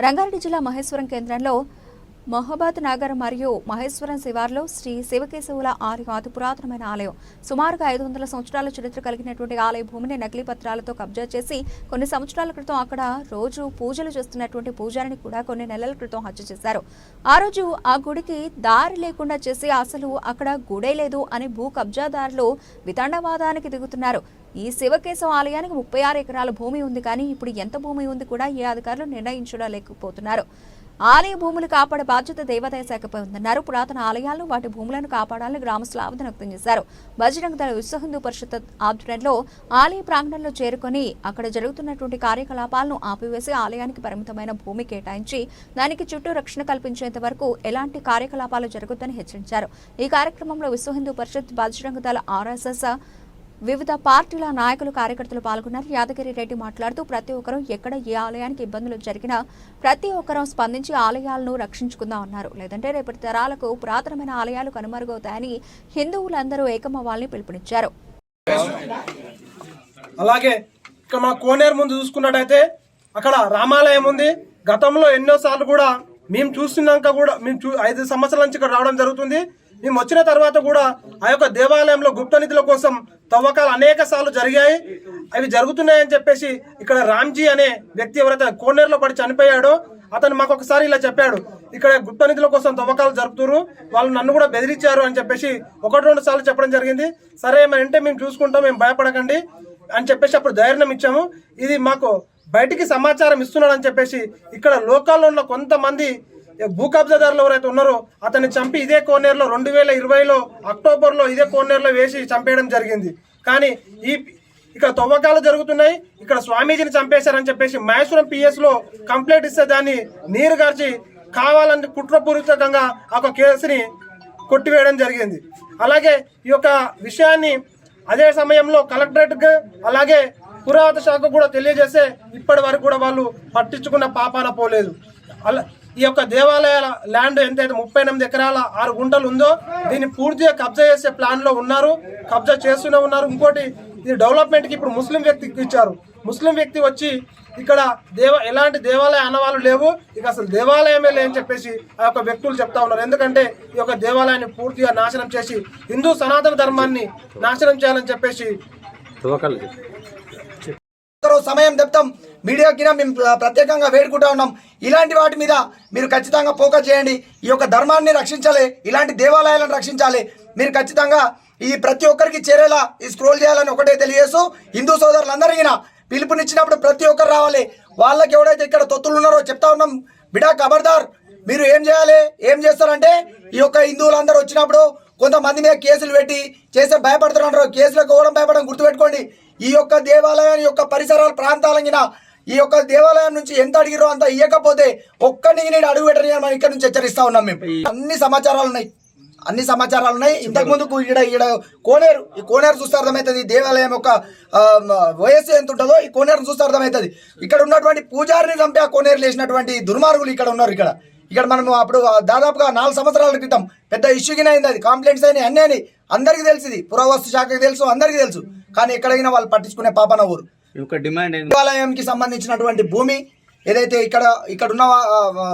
రంగారెడ్డి జిల్లా మహేశ్వరం కేంద్రంలో మహబాద్ నగర్ మరియు మహేశ్వరం శివార్లో శ్రీ శివకేశవుల ఆలయం అతి పురాతనమైన ఆలయం. సుమారుగా 500 సంవత్సరాల చరిత్ర కలిగినటువంటి ఆలయ భూమిని నకిలీ పత్రాలతో కబ్జా చేసి కొన్ని సంవత్సరాల క్రితం అక్కడ రోజు పూజలు చేస్తున్నటువంటి పూజారిని కూడా కొన్ని నెలల క్రితం హత్య చేశారు. ఆ రోజు ఆ గుడికి దారి లేకుండా చేసి అసలు అక్కడ గుడే లేదు అని భూ కబ్జాదారులు వితండవాదానికి దిగుతున్నారు. ఈ శివకేశవ ఆలయానికి 36 ఎకరాల భూమి ఉంది, కానీ ఇప్పుడు ఎంత భూమి ఉంది కూడా ఏ అధికారులు నిర్ణయించలేకపోతున్నారు. ఆలయ భూములు కాపాడే బాధ్యత దేవాదాయ శాఖపై ఉందన్నారు. పురాతన ఆలయాలను వాటి భూములను కాపాడాలని గ్రామస్తులు ఆవేదన వ్యక్తం చేశారు. బజరంగ దళ విశ్వ హిందూ పరిషత్ ఆధ్వర్యంలో ఆలయ ప్రాంగణంలో చేరుకొని అక్కడ జరుగుతున్నటువంటి కార్యకలాపాలను ఆపివేసి ఆలయానికి పరిమితమైన భూమి కేటాయించి దానికి చుట్టూ రక్షణ కల్పించేంత వరకు ఎలాంటి కార్యకలాపాలు జరగొద్దని హెచ్చరించారు. ఈ కార్యక్రమంలో విశ్వ హిందూ పరిషత్, బజరంగ దళ, RSS, వివిధ పార్టీల నాయకులు, కార్యకర్తలు పాల్గొన్నారు. యాదగిరి రెడ్డి మాట్లాడుతూ ప్రతి ఒక్కరూ ఎక్కడ ఏ ఆలయానికి ఇబ్బందులు జరిగినా ప్రతి ఒక్కరూ స్పందించి ఆలయాలను రక్షించుకుందామన్నారు. లేదంటే రేపటి తరాలకు పురాతనమైన ఆలయాలు కనుమరుగవుతాయని హిందువులందరూ ఏకమవ్వాలని పిలుపునిచ్చారు. అలాగే ఇక్కడ మన కోనేరు ముందు చూసుకున్నట్టయితే అక్కడ రామాలయం ఉంది. గతంలో ఎన్నోసార్లు కూడా మేము చూస్తున్నాక కూడా 5 సంవత్సరాల నుంచి ఇక్కడ రావడం జరుగుతుంది. మేము వచ్చిన తర్వాత కూడా ఆ యొక్క దేవాలయంలో గుప్త నిధుల కోసం తవ్వకాలు అనేక సార్లు జరిగాయి. అవి జరుగుతున్నాయని చెప్పేసి ఇక్కడ రామ్జీ అనే వ్యక్తి ఎవరైతే కోనేరులో పడి చనిపోయాడో అతను మాకు ఒకసారి ఇలా చెప్పాడు, ఇక్కడ గుప్త నిధుల కోసం తవ్వకాలు జరుపుతున్నారు, వాళ్ళు నన్ను కూడా బెదిరించారు అని చెప్పేసి 1-2 సార్లు చెప్పడం జరిగింది. సరే అంటే మేము చూసుకుంటాం, మేము భయపడకండి అని చెప్పేసి అప్పుడు ధైర్యం ఇచ్చాము. ఇది మాకు బయటికి సమాచారం ఇస్తున్నాడని చెప్పేసి ఇక్కడ లోకల్లో ఉన్న కొంతమంది భూ కబ్జాదారులు ఎవరైతే ఉన్నారో అతన్ని చంపి ఇదే కోనేరులో 2020లో అక్టోబర్లో ఇదే కోనేరులో వేసి చంపేయడం జరిగింది. కానీ ఇక్కడ తవ్వకాలు జరుగుతున్నాయి, ఇక్కడ స్వామీజీని చంపేశారని చెప్పేసి మహేశ్వరం PS లో కంప్లైంట్ ఇస్తే దాన్ని నీరు గార్చి కావాలని కుట్రపూరితంగా ఒక కేసుని కొట్టివేయడం జరిగింది. అలాగే ఈ యొక్క విషయాన్ని అదే సమయంలో కలెక్టరేట్కి అలాగే పురావస్తు శాఖ కూడా తెలియజేస్తే ఇప్పటి వరకు కూడా వాళ్ళు పట్టించుకున్న పాపాన పోలేదు. ఈ యొక్క దేవాలయాల ల్యాండ్ ఎంతైతే 38 ఎకరాల 6 గుంటలు ఉందో దీన్ని పూర్తిగా కబ్జా చేసే ప్లాన్ లో ఉన్నారు, కబ్జా చేస్తూనే ఉన్నారు. ఇంకోటి, ఇది డెవలప్మెంట్ కి ఇప్పుడు ముస్లిం వ్యక్తికి ఇచ్చారు. ముస్లిం వ్యక్తి వచ్చి ఇక్కడ ఎలాంటి దేవాలయ ఆనవాళ్ళు లేవు, ఇక అసలు దేవాలయమే లేని చెప్పేసి ఆ యొక్క వ్యక్తులు చెప్తా ఉన్నారు. ఎందుకంటే ఈ యొక్క దేవాలయాన్ని పూర్తిగా నాశనం చేసి హిందూ సనాతన ధర్మాన్ని నాశనం చేయాలని చెప్పేసి సమయం చెప్తాం. మీడియాకి మేము ప్రత్యేకంగా వేడుకుంటా ఉన్నాం. ఇలాంటి వాటి మీద మీరు ఖచ్చితంగా ఫోకస్ చేయండి. ఈ యొక్క ధర్మాన్ని రక్షించాలి, ఇలాంటి దేవాలయాలను రక్షించాలి. మీరు ఖచ్చితంగా ఈ ప్రతి ఒక్కరికి చేరేలా ఈ స్క్రోల్ చేయాలని ఒకటే తెలియజేస్తూ హిందూ సోదరులందరికీ పిలుపునిచ్చినప్పుడు ప్రతి ఒక్కరు రావాలి. వాళ్ళకి ఎవడైతే ఇక్కడ తొత్తులు ఉన్నారో చెప్తా ఉన్నాం, బిడా ఖబర్దార్, మీరు ఏం చేయాలి, ఏం చేస్తారంటే ఈ యొక్క హిందువులందరూ వచ్చినప్పుడు కొంతమంది మీద కేసులు పెట్టి చేస్తే భయపడుతున్నారు. కేసులకు పోవడం భయపడడం గుర్తుపెట్టుకోండి. ఈ యొక్క దేవాలయం యొక్క పరిసరాల ప్రాంతాలంగిన ఈ యొక్క దేవాలయం నుంచి ఎంత అడిగిరో అంత ఇవ్వకపోతే ఒక్కడిని నేను అడుగు పెట్టని మనం ఇక్కడ నుంచి హెచ్చరిస్తా ఉన్నాం. మేము అన్ని సమాచారాలు ఉన్నాయి. ఇంతకు ముందుకు ఈడ కోనేరు, ఈ కోనేరు చూస్తే అర్థమవుతుంది దేవాలయం యొక్క వయస్సు ఎంత ఉంటుందో ఈ కోనేరు చూస్తే అర్థమవుతుంది. ఇక్కడ ఉన్నటువంటి పూజారిని చంపి ఆ కోనేరు లేచినటువంటి దుర్మార్గులు ఇక్కడ ఉన్నారు. ఇక్కడ మనము అప్పుడు దాదాపుగా 4 సంవత్సరాల క్రితం పెద్ద ఇష్యూగానే అయింది. అది కంప్లైంట్స్ అయినాయి, అన్నీ అని అందరికీ తెలిసింది, పురావస్తు శాఖకి తెలుసు, అందరికీ తెలుసు. కానీ ఎక్కడైనా వాళ్ళు పట్టించుకునే పాపన ఊరు. దేవాలయంకి సంబంధించినటువంటి భూమి ఏదైతే ఇక్కడ ఉన్న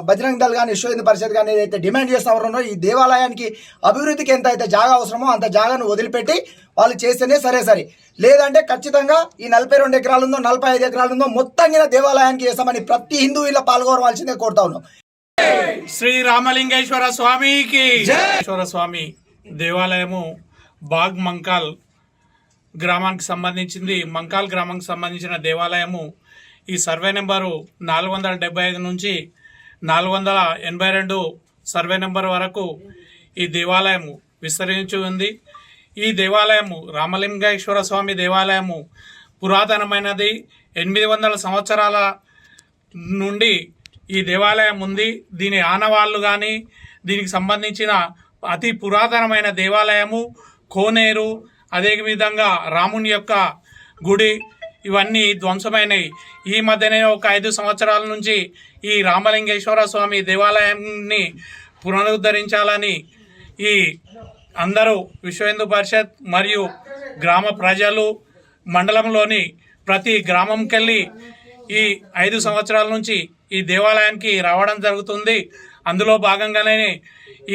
బజరంగ దళ్ కానీ విశ్వ హిందూ పరిషత్ కానీ ఏదైతే డిమాండ్ చేస్తా ఉన్నారో ఈ దేవాలయానికి అభివృద్ధికి ఎంత అయితే జాగా అవసరమో అంత జాగాను వదిలిపెట్టి వాళ్ళు చేస్తేనే సరే. లేదంటే ఖచ్చితంగా ఈ 42 ఎకరాలు ఉందో 45 ఎకరాలు ఉందో మొత్తంగా దేవాలయానికి చేస్తామని ప్రతి హిందూ ఇలా పాల్గొనవలసిందే కోరుతా ఉన్నాం. శ్రీ రామలింగేశ్వర స్వామికి స్వామి దేవాలయము బాగ్ మంకాల్ గ్రామానికి సంబంధించింది. మంకాల్ గ్రామానికి సంబంధించిన దేవాలయము ఈ సర్వే నెంబరు 475 నుంచి 482 సర్వే నెంబర్ వరకు ఈ దేవాలయము విస్తరించి ఉంది. ఈ దేవాలయము రామలింగేశ్వర స్వామి దేవాలయము పురాతనమైనది. 800 సంవత్సరాల నుండి ఈ దేవాలయం ఉంది. దీని ఆనవాళ్ళు కానీ దీనికి సంబంధించిన అతి పురాతనమైన దేవాలయము కోనేరు, అదేవిధంగా రాముని యొక్క గుడి ఇవన్నీ ధ్వంసమైనవి. ఈ మధ్యనే ఒక 5 సంవత్సరాల నుంచి ఈ రామలింగేశ్వర స్వామి దేవాలయాన్ని పునరుద్ధరించాలని ఈ అందరూ విశ్వ హిందూ పరిషత్ మరియు గ్రామ ప్రజలు మండలంలోని ప్రతి గ్రామంకెళ్ళి ఈ 5 సంవత్సరాల నుంచి ఈ దేవాలయానికి రావడం జరుగుతుంది. అందులో భాగంగానే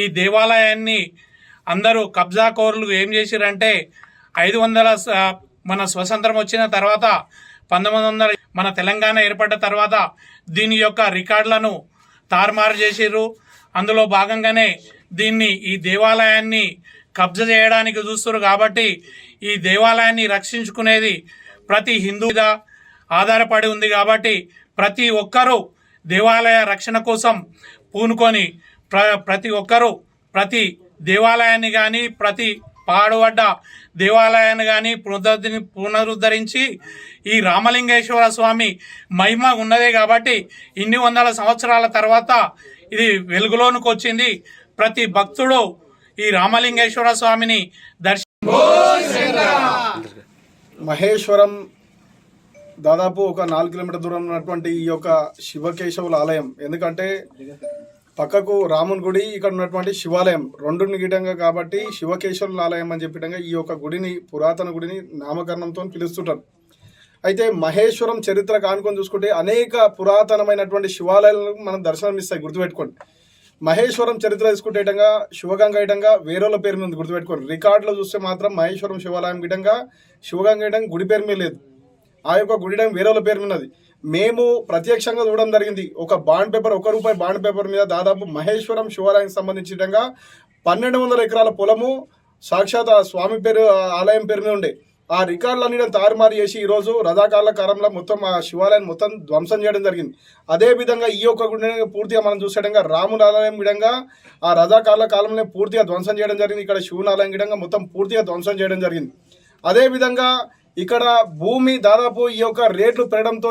ఈ దేవాలయాన్ని అందరూ కబ్జాకోరులు ఏం చేసిరంటే 500 మన స్వతంత్రం వచ్చిన తర్వాత 1900 మన తెలంగాణ ఏర్పడ్డ తర్వాత దీని యొక్క రికార్డులను తారుమారు చేసిర్రు. అందులో భాగంగానే ఈ దేవాలయాన్ని కబ్జా చేయడానికి చూస్తున్నారు. కాబట్టి ఈ దేవాలయాన్ని రక్షించుకునేది ప్రతి హిందూ మీద ఆధారపడి ఉంది. కాబట్టి ప్రతి ఒక్కరూ దేవాలయ రక్షణ కోసం పూనుకొని ప్రతి ఒక్కరూ ప్రతి దేవాలయాన్ని కానీ ప్రతి పాడుబడ్డ దేవాలయాన్ని కానీ పునరుద్ధరించి ఈ రామలింగేశ్వర స్వామి మహిమ ఉన్నదే. కాబట్టి ఇన్ని వందల సంవత్సరాల తర్వాత ఇది వెలుగులోనికి వచ్చింది. ప్రతి భక్తుడు ఈ రామలింగేశ్వర స్వామిని మహేశ్వరం దాదాపు ఒక 4 కిలోమీటర్ దూరం ఉన్నటువంటి ఈ యొక్క శివకేశవుల ఆలయం, ఎందుకంటే పక్కకు రాముని గుడి, ఇక్కడ ఉన్నటువంటి శివాలయం రెండు గిటంగా కాబట్టి శివకేశవుల ఆలయం అని చెప్పిటంగా ఈ యొక్క గుడిని, పురాతన గుడిని నామకరణంతో పిలుస్తుంటారు. అయితే మహేశ్వరం చరిత్ర కానుకొని చూసుకుంటే అనేక పురాతనమైనటువంటి శివాలయాలను మనం దర్శనం ఇస్తాయి, గుర్తుపెట్టుకోండి. మహేశ్వరం చరిత్ర తీసుకుంటేటంగా శివగంగ ఇటంగా వేరేల పేరు మీద గుర్తుపెట్టుకోండి. రికార్డులో చూస్తే మాత్రం మహేశ్వరం శివాలయం గిటంగా శివగంగ ఇటంగా గుడి పేరు మీద లేదు, ఆ యొక్క గుడి వేరేల పేరు ఉన్నది. మేము ప్రత్యక్షంగా చూడడం జరిగింది. ఒక బాండ్ పేపర్, ₹1 బాండ్ పేపర్ మీద దాదాపు మహేశ్వరం శివాలయానికి సంబంధించినగా 1200 ఎకరాల పొలము సాక్షాత్ ఆ స్వామి పేరు ఆలయం పేరు మీద ఉండే. ఆ రికార్డులన్నీ తారుమారు చేసి ఈరోజు రథాకాల కాలంలో మొత్తం ఆ శివాలయాన్ని మొత్తం ధ్వంసం చేయడం జరిగింది. అదేవిధంగా ఈ యొక్క గుడి పూర్తిగా మనం చూసేటంగా రాముల ఆలయం విధంగా ఆ రథాకాల కాలంలో పూర్తిగా ధ్వంసం చేయడం జరిగింది. ఇక్కడ శివుని ఆలయం విధంగా మొత్తం పూర్తిగా ధ్వంసం చేయడం జరిగింది. అదేవిధంగా ఇక్కడ భూమి దాదాపు ఈ యొక్క రేట్లు పెరగడంతో